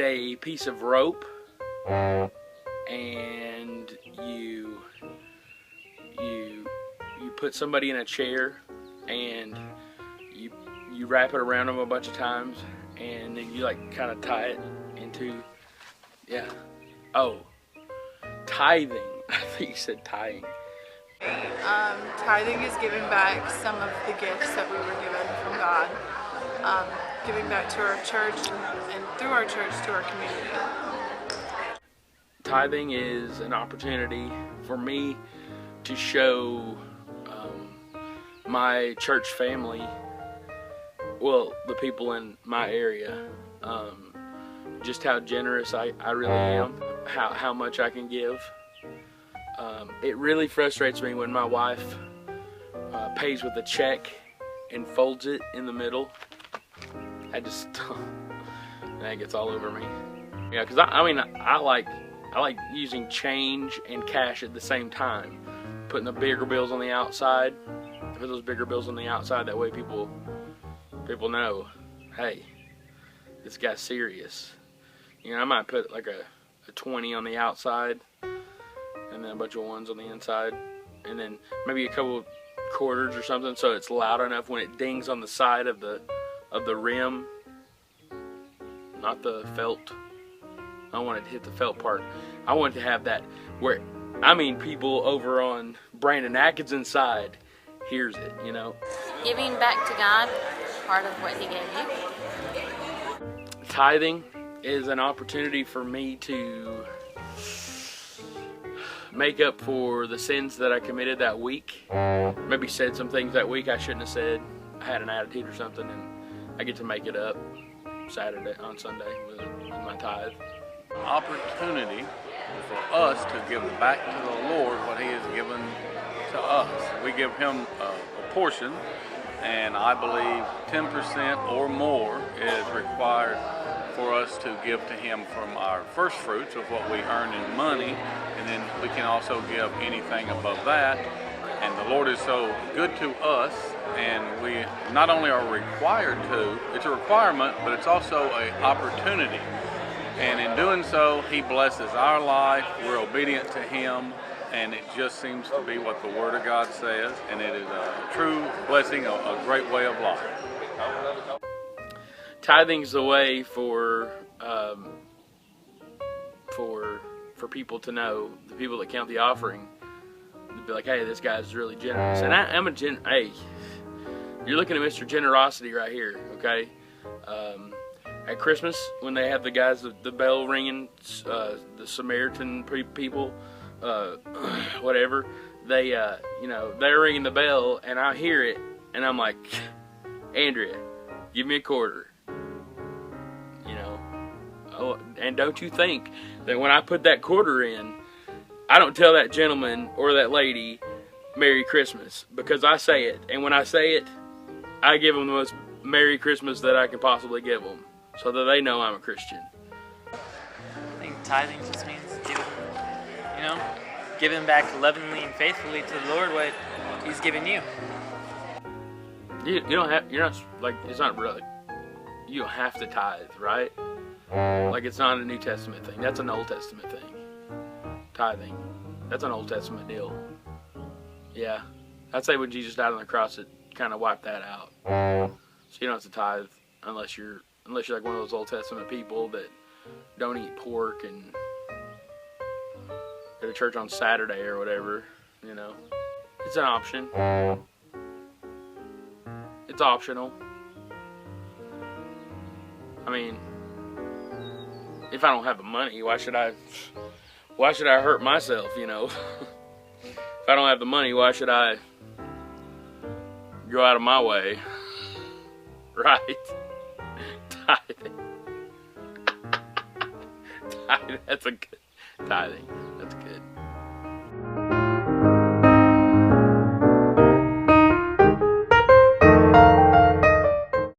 a piece of rope and you put somebody in a chair and you wrap it around them a bunch of times and then you like kind of tie it into, yeah. Oh, tithing. I think you said tying. Tithing is giving back some of the gifts that we were given from God, giving back to our church and through our church to our community. Tithing is an opportunity for me to show my church family, well, the people in my area, just how generous I really am, how much I can give. It really frustrates me when my wife pays with a check and folds it in the middle. That gets all over me. Yeah, because I like using change and cash at the same time. Putting the bigger bills on the outside. Put those bigger bills on the outside. That way people know, hey, this guy's serious. You know, I might put like a 20 on the outside, and then a bunch of ones on the inside, and then maybe a couple quarters or something, so it's loud enough when it dings on the side of the rim, not the felt. I don't want it to hit the felt part. I want it to have that where, people over on Brandon Atkinson's side hears it, you know. Giving back to God, part of what He gave you. Tithing is an opportunity for me to make up for the sins that I committed that week. Maybe said some things that week I shouldn't have said. I had an attitude or something, and I get to make it up on Sunday with my tithe. Opportunity for us to give back to the Lord what He has given to us. We give Him a portion, and I believe 10% or more is required for us to give to Him from our first fruits of what we earn in money, and then we can also give anything above that. And the Lord is so good to us, and we not only are required to, it's a requirement, but it's also an opportunity. And in doing so, He blesses our life, we're obedient to Him, and it just seems to be what the Word of God says, and it is a true blessing, a great way of life. Tithing's the way for people to know, the people that count the offering, to be like, hey, this guy's really generous. And hey, you're looking at Mr. Generosity right here, okay? At Christmas, when they have the guys, the bell ringing, the Samaritan people, whatever, they're ringing the bell, and I hear it, and I'm like, Andrea, give me a quarter. Oh, and don't you think that when I put that quarter in, I don't tell that gentleman or that lady Merry Christmas, because I say it, and when I say it, I give them the most Merry Christmas that I can possibly give them, so that they know I'm a Christian. I think tithing just means giving back lovingly and faithfully to the Lord what He's given you. You don't have to tithe, right? Like, it's not a New Testament thing. That's an Old Testament thing. Tithing. That's an Old Testament deal. Yeah. I'd say when Jesus died on the cross, it kind of wiped that out. So you don't have to tithe unless you're like one of those Old Testament people that don't eat pork and go to church on Saturday or whatever, you know. It's an option. It's optional. If I don't have the money, why should I hurt myself, you know? If I don't have the money, why should I go out of my way? Right? Tithing. That's a good tithing. That's good.